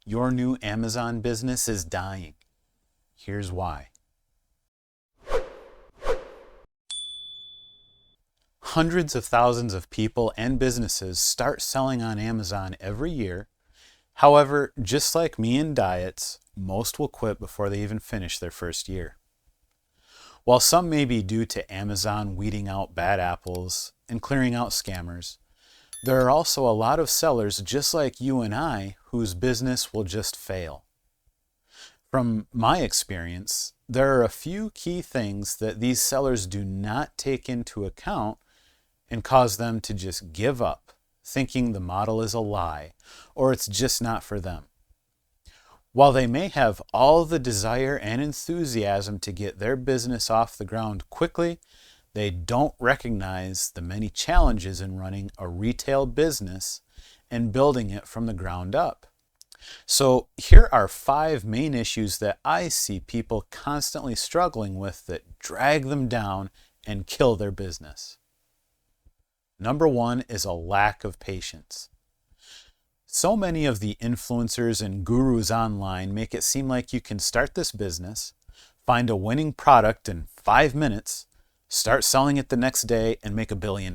Your new Amazon business is dying. Here's why. Hundreds of thousands of people and businesses start selling on Amazon every year. However, just like me in diets, most will quit before they even finish their first year. While some may be due to Amazon weeding out bad apples and clearing out scammers, there are also a lot of sellers just like you and I whose business will just fail. From my experience, there are a few key things that these sellers do not take into account and cause them to just give up, thinking the model is a lie or it's just not for them. While they may have all the desire and enthusiasm to get their business off the ground quickly, they don't recognize the many challenges in running a retail business and building it from the ground up. So here are 5 main issues that I see people constantly struggling with that drag them down and kill their business. Number 1 is a lack of patience. So many of the influencers and gurus online make it seem like you can start this business, find a winning product in 5 minutes, start selling it the next day, and make $1 billion.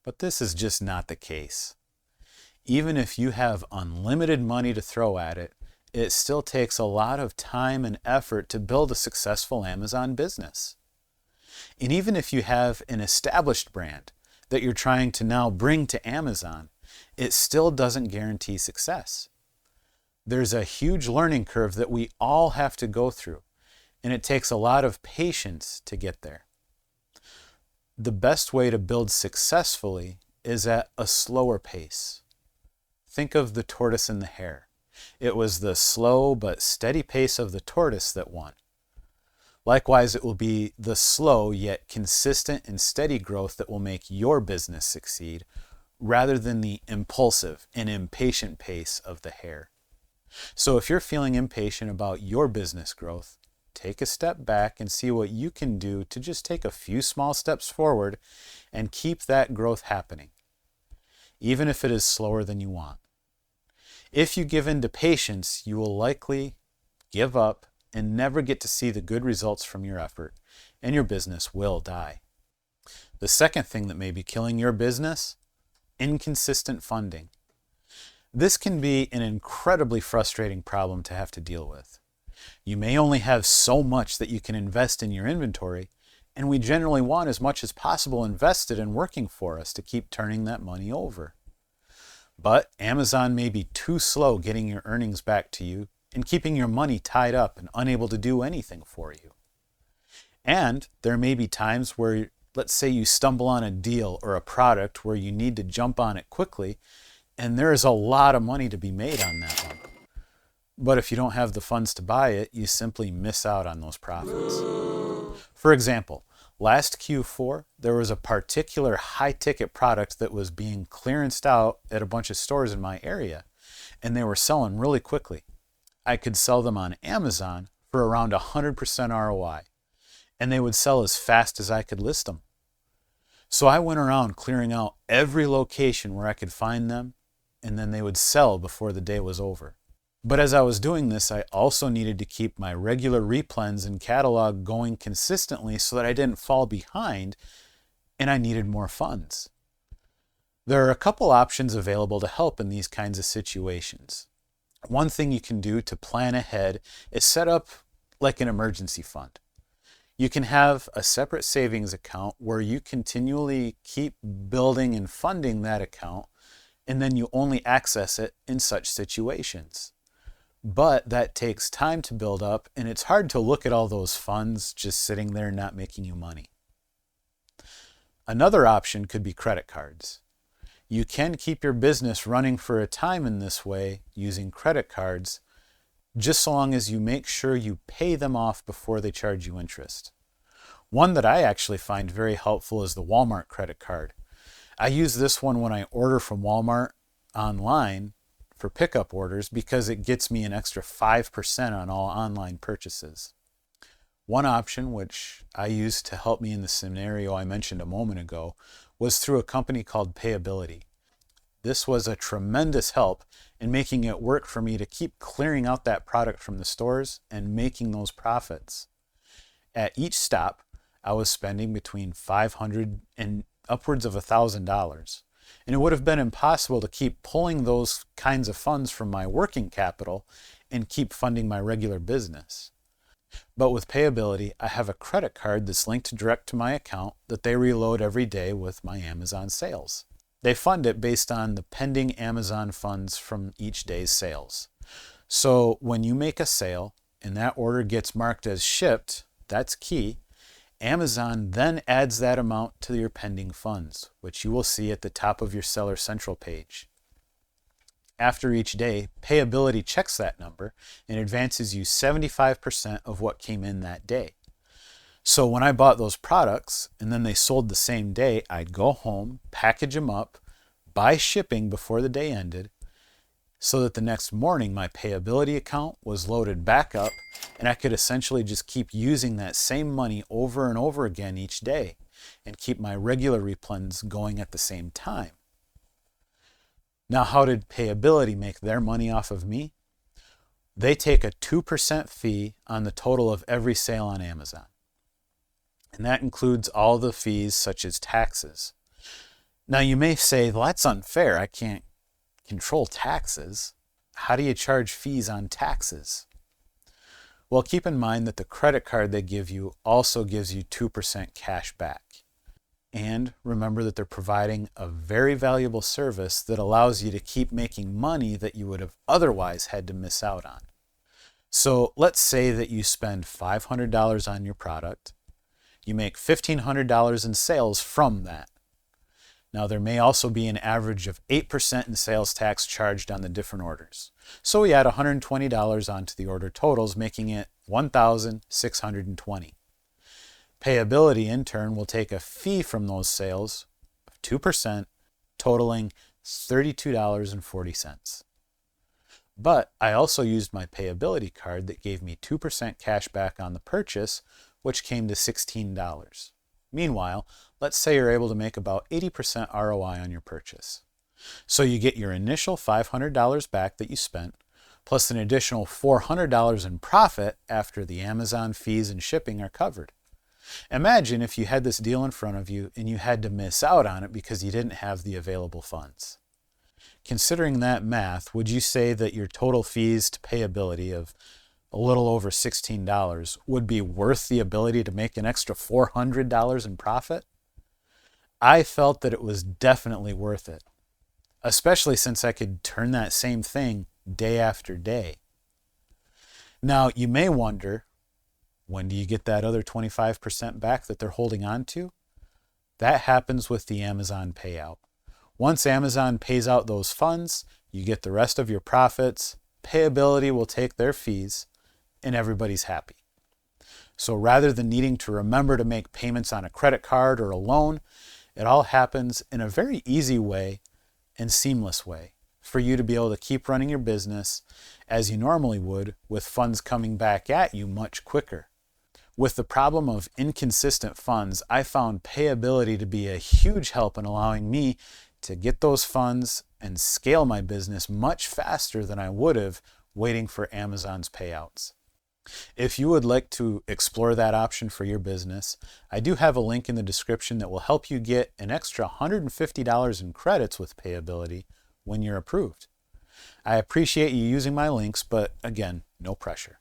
But this is just not the case. Even if you have unlimited money to throw at it, it still takes a lot of time and effort to build a successful Amazon business. And even if you have an established brand that you're trying to now bring to Amazon, it still doesn't guarantee success. There's a huge learning curve that we all have to go through, and it takes a lot of patience to get there. The best way to build successfully is at a slower pace. Think of the tortoise and the hare. It was the slow but steady pace of the tortoise that won. Likewise, it will be the slow yet consistent and steady growth that will make your business succeed, rather than the impulsive and impatient pace of the hare. So if you're feeling impatient about your business growth, take a step back and see what you can do to just take a few small steps forward and keep that growth happening, even if it is slower than you want. If you give in to patience, you will likely give up and never get to see the good results from your effort, and your business will die. The second thing that may be killing your business: inconsistent funding. This can be an incredibly frustrating problem to have to deal with. You may only have so much that you can invest in your inventory, and we generally want as much as possible invested and working for us to keep turning that money over. But Amazon may be too slow getting your earnings back to you and keeping your money tied up and unable to do anything for you. And there may be times where, let's say you stumble on a deal or a product where you need to jump on it quickly, and there is a lot of money to be made on that one. But if you don't have the funds to buy it, you simply miss out on those profits. For example, last Q4, there was a particular high-ticket product that was being clearanced out at a bunch of stores in my area, and they were selling really quickly. I could sell them on Amazon for around 100% ROI, and they would sell as fast as I could list them. So I went around clearing out every location where I could find them, and then they would sell before the day was over. But as I was doing this, I also needed to keep my regular replens and catalog going consistently so that I didn't fall behind, and I needed more funds. There are a couple options available to help in these kinds of situations. One thing you can do to plan ahead is set up like an emergency fund. You can have a separate savings account where you continually keep building and funding that account, and then you only access it in such situations. But that takes time to build up, and it's hard to look at all those funds just sitting there not making you money. Another option could be credit cards. You can keep your business running for a time in this way using credit cards, just so long as you make sure you pay them off before they charge you interest. One that I actually find very helpful is the Walmart credit card. I use this one when I order from Walmart online for pickup orders because it gets me an extra 5% on all online purchases. One option, which I used to help me in the scenario I mentioned a moment ago, was through a company called Payability. This was a tremendous help and making it work for me to keep clearing out that product from the stores and making those profits. At each stop, I was spending between $500 and upwards of $1,000. And it would have been impossible to keep pulling those kinds of funds from my working capital and keep funding my regular business. But with Payability, I have a credit card that's linked direct to my account that they reload every day with my Amazon sales. They fund it based on the pending Amazon funds from each day's sales. So when you make a sale and that order gets marked as shipped, that's key, Amazon then adds that amount to your pending funds, which you will see at the top of your Seller Central page. After each day, Payability checks that number and advances you 75% of what came in that day. So when I bought those products and then they sold the same day, I'd go home, package them up, buy shipping before the day ended, so that the next morning my Payability account was loaded back up and I could essentially just keep using that same money over and over again each day and keep my regular replens going at the same time. Now, how did Payability make their money off of me? They take a 2% fee on the total of every sale on Amazon. And that includes all the fees such as taxes. Now you may say, well, that's unfair. I can't control taxes. How do you charge fees on taxes? Well, keep in mind that the credit card they give you also gives you 2% cash back. And remember that they're providing a very valuable service that allows you to keep making money that you would have otherwise had to miss out on. So let's say that you spend $500 on your product. You make $1,500 in sales from that. Now there may also be an average of 8% in sales tax charged on the different orders. So we add $120 onto the order totals, making it $1,620. Payability in turn will take a fee from those sales of 2%, totaling $32.40. But I also used my Payability card that gave me 2% cash back on the purchase, which came to $16. Meanwhile, let's say you're able to make about 80% ROI on your purchase. So you get your initial $500 back that you spent, plus an additional $400 in profit after the Amazon fees and shipping are covered. Imagine if you had this deal in front of you and you had to miss out on it because you didn't have the available funds. Considering that math, would you say that your total fees to Payability of a little over $16 would be worth the ability to make an extra $400 in profit? I felt that it was definitely worth it, especially since I could turn that same thing day after day. Now, you may wonder, when do you get that other 25% back that they're holding on to? That happens with the Amazon payout. Once Amazon pays out those funds, you get the rest of your profits, Payability will take their fees, and everybody's happy. So rather than needing to remember to make payments on a credit card or a loan, it all happens in a very easy way and seamless way for you to be able to keep running your business as you normally would, with funds coming back at you much quicker. With the problem of inconsistent funds, I found Payability to be a huge help in allowing me to get those funds and scale my business much faster than I would have waiting for Amazon's payouts. If you would like to explore that option for your business, I do have a link in the description that will help you get an extra $150 in credits with Payability when you're approved. I appreciate you using my links, but again, no pressure.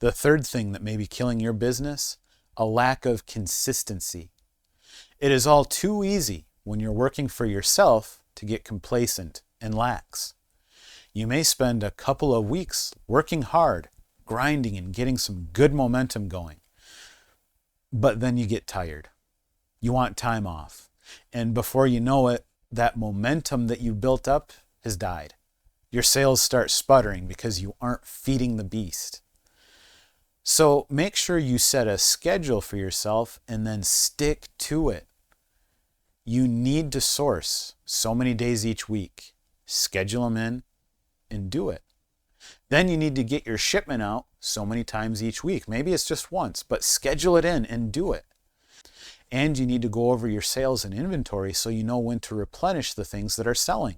The third thing that may be killing your business, a lack of consistency. It is all too easy when you're working for yourself to get complacent and lax. You may spend a couple of weeks working hard, grinding and getting some good momentum going. But then you get tired. You want time off. And before you know it, that momentum that you built up has died. Your sales start sputtering because you aren't feeding the beast. So make sure you set a schedule for yourself and then stick to it. You need to source so many days each week. Schedule them in and do it. Then you need to get your shipment out so many times each week. Maybe it's just once, but schedule it in and do it. And you need to go over your sales and inventory so you know when to replenish the things that are selling.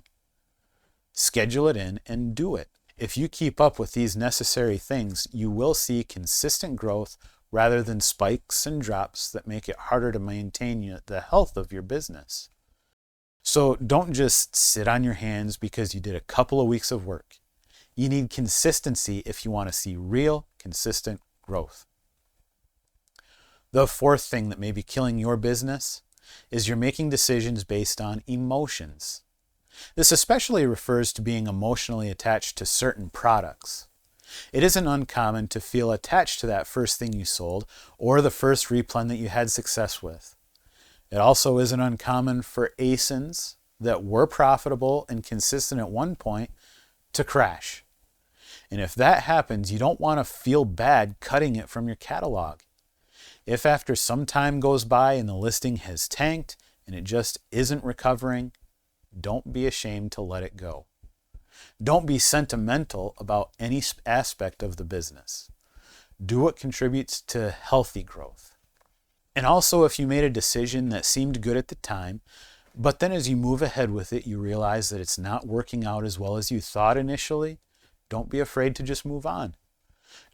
Schedule it in and do it. If you keep up with these necessary things, you will see consistent growth rather than spikes and drops that make it harder to maintain the health of your business. So don't just sit on your hands because you did a couple of weeks of work. You need consistency if you want to see real, consistent growth. The fourth thing that may be killing your business is you're making decisions based on emotions. This especially refers to being emotionally attached to certain products. It isn't uncommon to feel attached to that first thing you sold or the first replen that you had success with. It also isn't uncommon for ASINs that were profitable and consistent at one point to crash. And if that happens, you don't want to feel bad cutting it from your catalog. If after some time goes by and the listing has tanked and it just isn't recovering, don't be ashamed to let it go. Don't be sentimental about any aspect of the business. Do what contributes to healthy growth. And also, if you made a decision that seemed good at the time, but then as you move ahead with it, you realize that it's not working out as well as you thought initially, don't be afraid to just move on.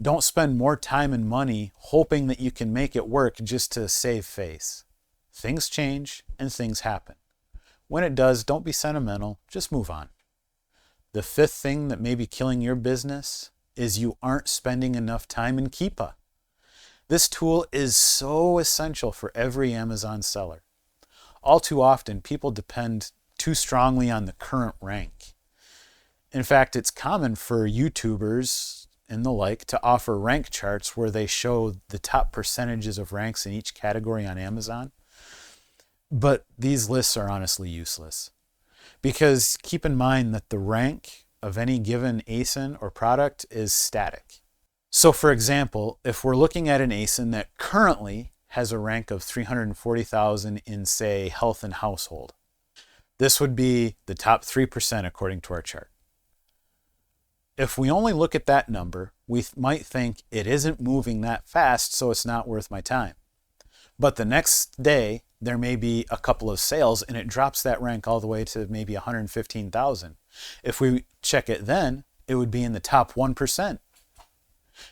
Don't spend more time and money hoping that you can make it work just to save face. Things change and things happen. When it does, don't be sentimental, just move on. The fifth thing that may be killing your business is you aren't spending enough time in Keepa. This tool is so essential for every Amazon seller. All too often, people depend too strongly on the current rank. In fact, it's common for YouTubers and the like to offer rank charts where they show the top percentages of ranks in each category on Amazon. But these lists are honestly useless. Because keep in mind that the rank of any given ASIN or product is static. So for example, if we're looking at an ASIN that currently has a rank of 340,000 in, say, health and household, this would be the top 3% according to our chart. If we only look at that number, we might think it isn't moving that fast, so it's not worth my time. But the next day, there may be a couple of sales and it drops that rank all the way to maybe 115,000. If we check it then, it would be in the top 1%.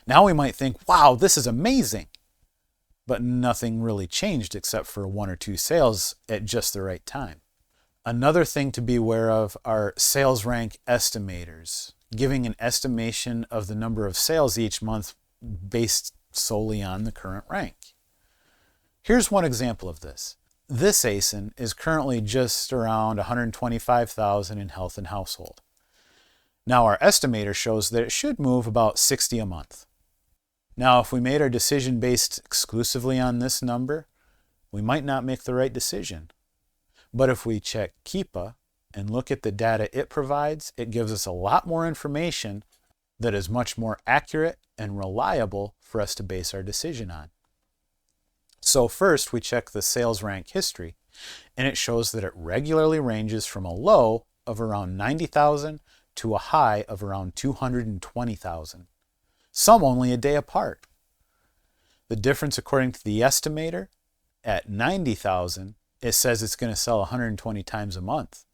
Now we might think, wow, this is amazing. But nothing really changed except for one or two sales at just the right time. Another thing to be aware of are sales rank estimators, giving an estimation of the number of sales each month based solely on the current rank. Here's one example of this. This ASIN is currently just around 125,000 in health and household. Now our estimator shows that it should move about 60 a month. Now if we made our decision based exclusively on this number, we might not make the right decision. But if we check Keepa and look at the data it provides, it gives us a lot more information that is much more accurate and reliable for us to base our decision on. So first we check the sales rank history, and it shows that it regularly ranges from a low of around 90,000 to a high of around 220,000, some only a day apart. The difference according to the estimator, at 90,000, it says it's going to sell 120 times a month,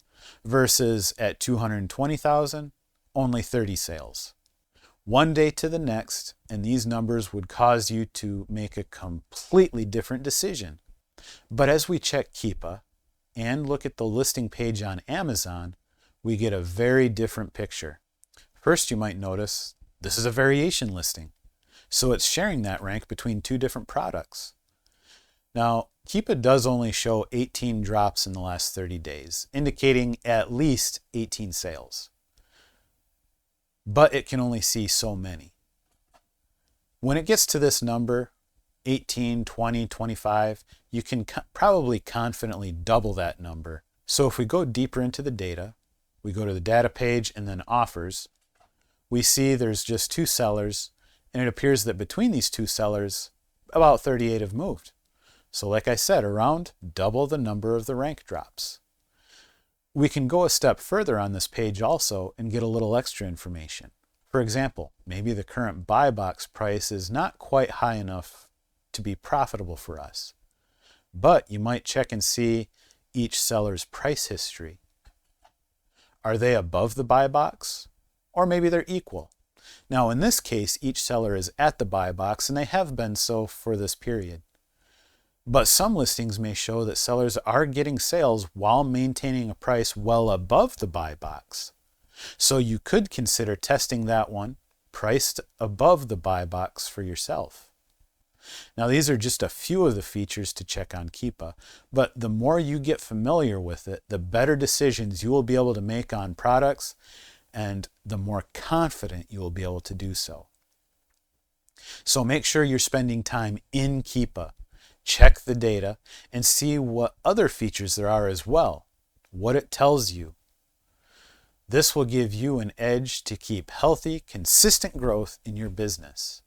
versus at 220,000, only 30 sales. One day to the next, and these numbers would cause you to make a completely different decision. But as we check Keepa and look at the listing page on Amazon, we get a very different picture. First, you might notice this is a variation listing, so it's sharing that rank between two different products. Now, Keepa does only show 18 drops in the last 30 days, indicating at least 18 sales. But it can only see so many. When it gets to this number, 18, 20, 25, you can probably confidently double that number. So if we go deeper into the data, we go to the data page and then offers, we see there's just two sellers, and it appears that between these two sellers, about 38 have moved. So like I said, around double the number of the rank drops. We can go a step further on this page also and get a little extra information. For example, maybe the current buy box price is not quite high enough to be profitable for us. But you might check and see each seller's price history. Are they above the buy box? Or maybe they're equal. Now in this case, each seller is at the buy box and they have been so for this period. But some listings may show that sellers are getting sales while maintaining a price well above the buy box. So you could consider testing that one priced above the buy box for yourself. Now these are just a few of the features to check on Keepa, but the more you get familiar with it, the better decisions you will be able to make on products and the more confident you will be able to do so. So make sure you're spending time in Keepa. Check the data and see what other features there are as well, what it tells you. This will give you an edge to keep healthy, consistent growth in your business.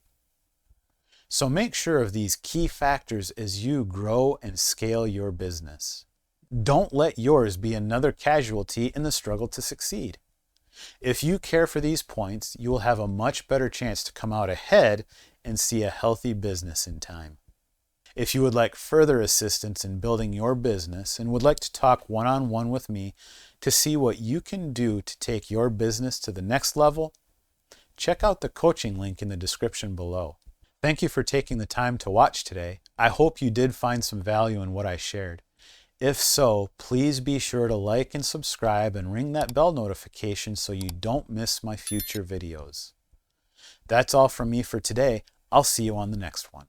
So make sure of these key factors as you grow and scale your business. Don't let yours be another casualty in the struggle to succeed. If you care for these points, you will have a much better chance to come out ahead and see a healthy business in time. If you would like further assistance in building your business and would like to talk one-on-one with me to see what you can do to take your business to the next level, check out the coaching link in the description below. Thank you for taking the time to watch today. I hope you did find some value in what I shared. If so, please be sure to like and subscribe and ring that bell notification so you don't miss my future videos. That's all from me for today. I'll see you on the next one.